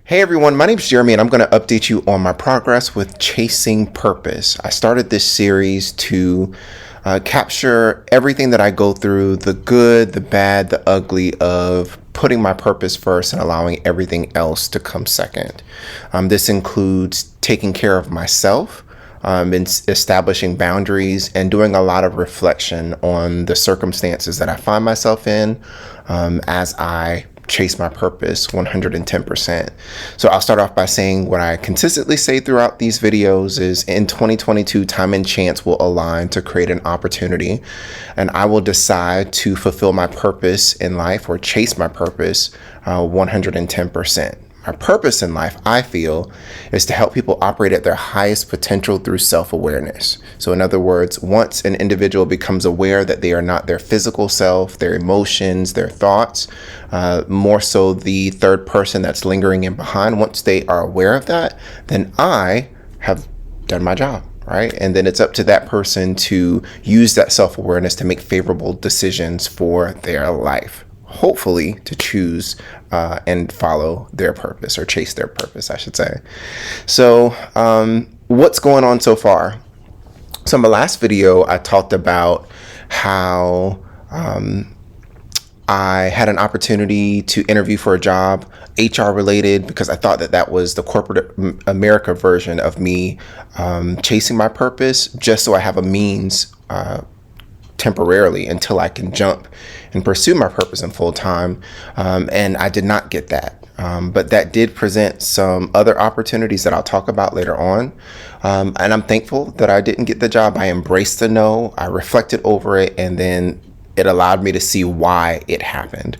Hey everyone, my name's Jeremy and I'm going to update you on my progress with chasing purpose. I started this series to capture everything that I go through, the good, the bad, the ugly of putting my purpose first and allowing everything else to come second. This includes taking care of myself, and establishing boundaries and doing a lot of reflection on the circumstances that I find myself in as I chase my purpose 110%. So I'll start off by saying what I consistently say throughout these videos is in 2022, time and chance will align to create an opportunity, and I will decide to fulfill my purpose in life or chase my purpose 110%. My purpose in life, I feel, is to help people operate at their highest potential through self-awareness. So in other words, once an individual becomes aware that they are not their physical self, their emotions, their thoughts, more so the third person that's lingering in behind, once they are aware of that, then I have done my job. Right. And then it's up to that person to use that self-awareness to make favorable decisions for their life. Hopefully to choose and follow their purpose or chase their purpose, I should say. So what's going on so far? So in my last video, I talked about how I had an opportunity to interview for a job, HR related, because I thought that that was the corporate America version of me chasing my purpose, just so I have a means temporarily until I can jump and pursue my purpose in full time. And I did not get that. But that did present some other opportunities that I'll talk about later on. And I'm thankful that I didn't get the job. I embraced the no, I reflected over it, and then it allowed me to see why it happened.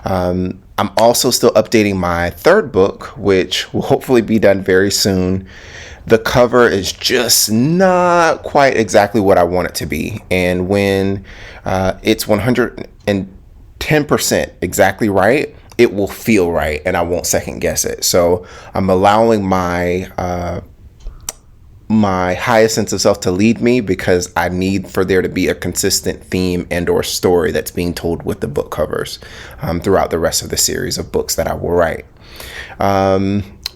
I'm also still updating my third book, which will hopefully be done very soon. The cover is just not quite exactly what I want it to be. And when it's 110% exactly right, it will feel right and I won't second guess it. So I'm allowing my highest sense of self to lead me, because I need for there to be a consistent theme and or story that's being told with the book covers throughout the rest of the series of books that I will write.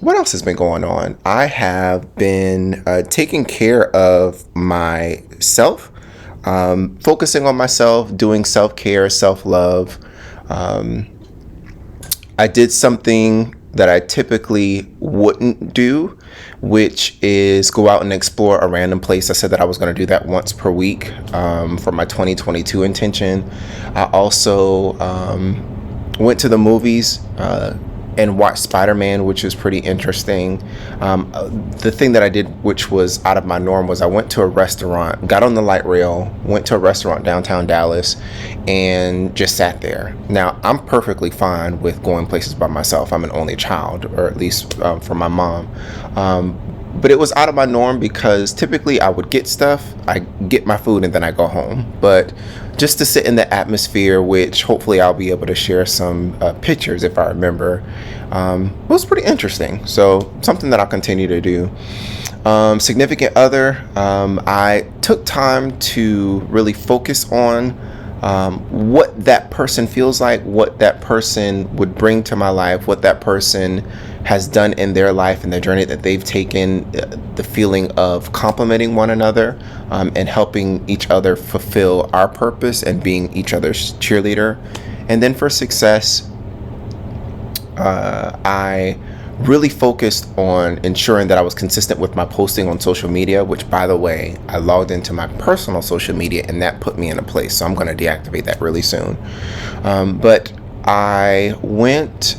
What else has been going on? I have been taking care of myself, focusing on myself, doing self-care, self-love. I did something that I typically wouldn't do, which is go out and explore a random place. I said that I was going to do that once per week for my 2022 intention. I also went to the movies and watched Spider-Man, which was pretty interesting. The thing that I did, which was out of my norm, was I went to a restaurant, got on the light rail, went to a restaurant downtown Dallas, and just sat there. Now, I'm perfectly fine with going places by myself. I'm an only child, or at least from my mom. But it was out of my norm because typically I would get stuff, I get my food, and then I go home. But just to sit in the atmosphere, which hopefully I'll be able to share some pictures if I remember, was pretty interesting. So something that I'll continue to do. Significant other, I took time to really focus on what that person feels like, what that person would bring to my life, what that person has done in their life and the journey that they've taken, the feeling of complementing one another and helping each other fulfill our purpose and being each other's cheerleader. And then for success, I really focused on ensuring that I was consistent with my posting on social media, which, by the way, I logged into my personal social media and that put me in a place. So I'm going to deactivate that really soon. But I went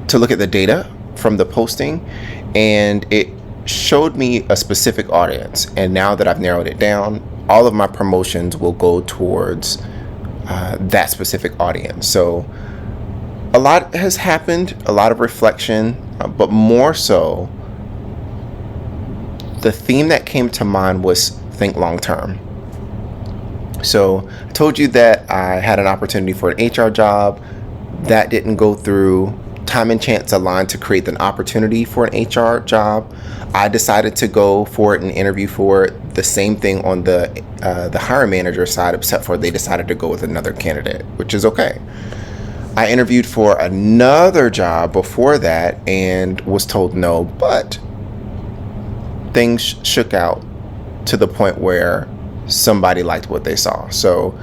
to look at the data from the posting, and it showed me a specific audience. And now that I've narrowed it down, all of my promotions will go towards that specific audience. So a lot has happened, a lot of reflection, but more so, the theme that came to mind was think long term. So I told you that I had an opportunity for an HR job. That didn't go through. Time and chance aligned to create an opportunity for an HR job. I decided to go for it and interview for it. The same thing on the hiring manager side, except for they decided to go with another candidate, which is okay. I interviewed for another job before that and was told no, but things shook out to the point where somebody liked what they saw. So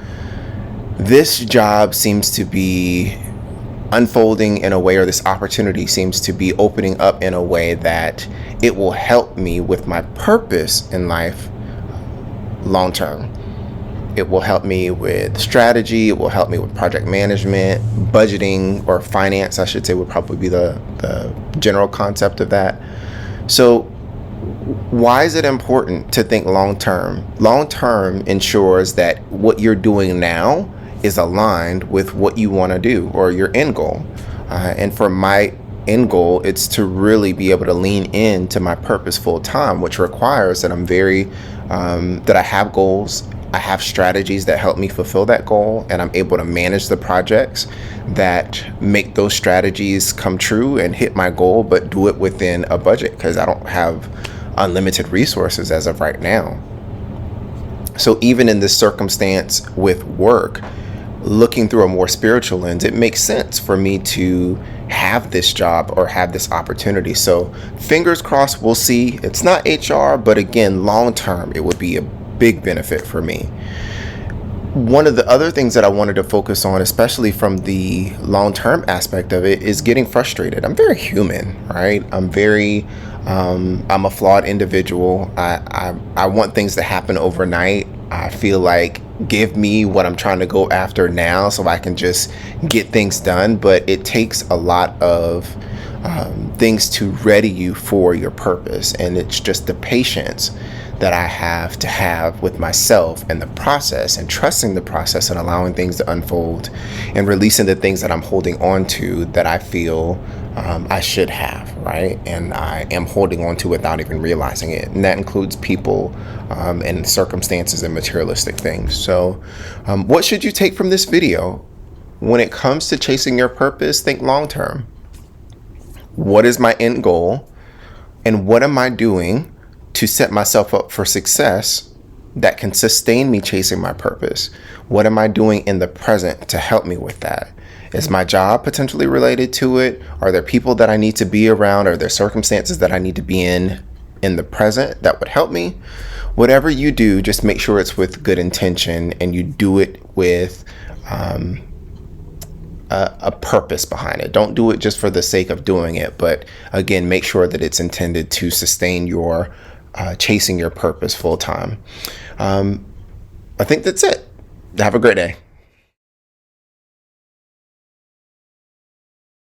this job seems to be unfolding in a way, or this opportunity seems to be opening up in a way that it will help me with my purpose in life long term. It will help me with strategy. It will help me with project management, budgeting, or finance, I should say, would probably be the general concept of that. So why is it important to think long term? Long term ensures that what you're doing now is aligned with what you want to do or your end goal. And for my end goal, it's to really be able to lean into my purpose full time, which requires that that I have goals. I have strategies that help me fulfill that goal, and I'm able to manage the projects that make those strategies come true and hit my goal, but do it within a budget because I don't have unlimited resources as of right now. So even in this circumstance with work, looking through a more spiritual lens, it makes sense for me to have this job or have this opportunity. So fingers crossed, we'll see. It's not HR, but again, long term, it would be a big benefit for me. One of the other things that I wanted to focus on, especially from the long-term aspect of it, is getting frustrated. I'm very human, right? I'm a flawed individual. I want things to happen overnight. I feel like give me what I'm trying to go after now so I can just get things done. But it takes a lot of things to ready you for your purpose. And it's just the patience that I have to have with myself and the process, and trusting the process and allowing things to unfold and releasing the things that I'm holding on to that I feel I should have, right? And I am holding on to without even realizing it. And that includes people and circumstances and materialistic things. So what should you take from this video? When it comes to chasing your purpose, think long term. What is my end goal? And what am I doing to set myself up for success that can sustain me chasing my purpose? What am I doing in the present to help me with that? Is my job potentially related to it? Are there people that I need to be around? Are there circumstances that I need to be in the present that would help me? Whatever you do, just make sure it's with good intention and you do it with a purpose behind it. Don't do it just for the sake of doing it, but again, make sure that it's intended to sustain your chasing your purpose full time. I think that's it. Have a great day.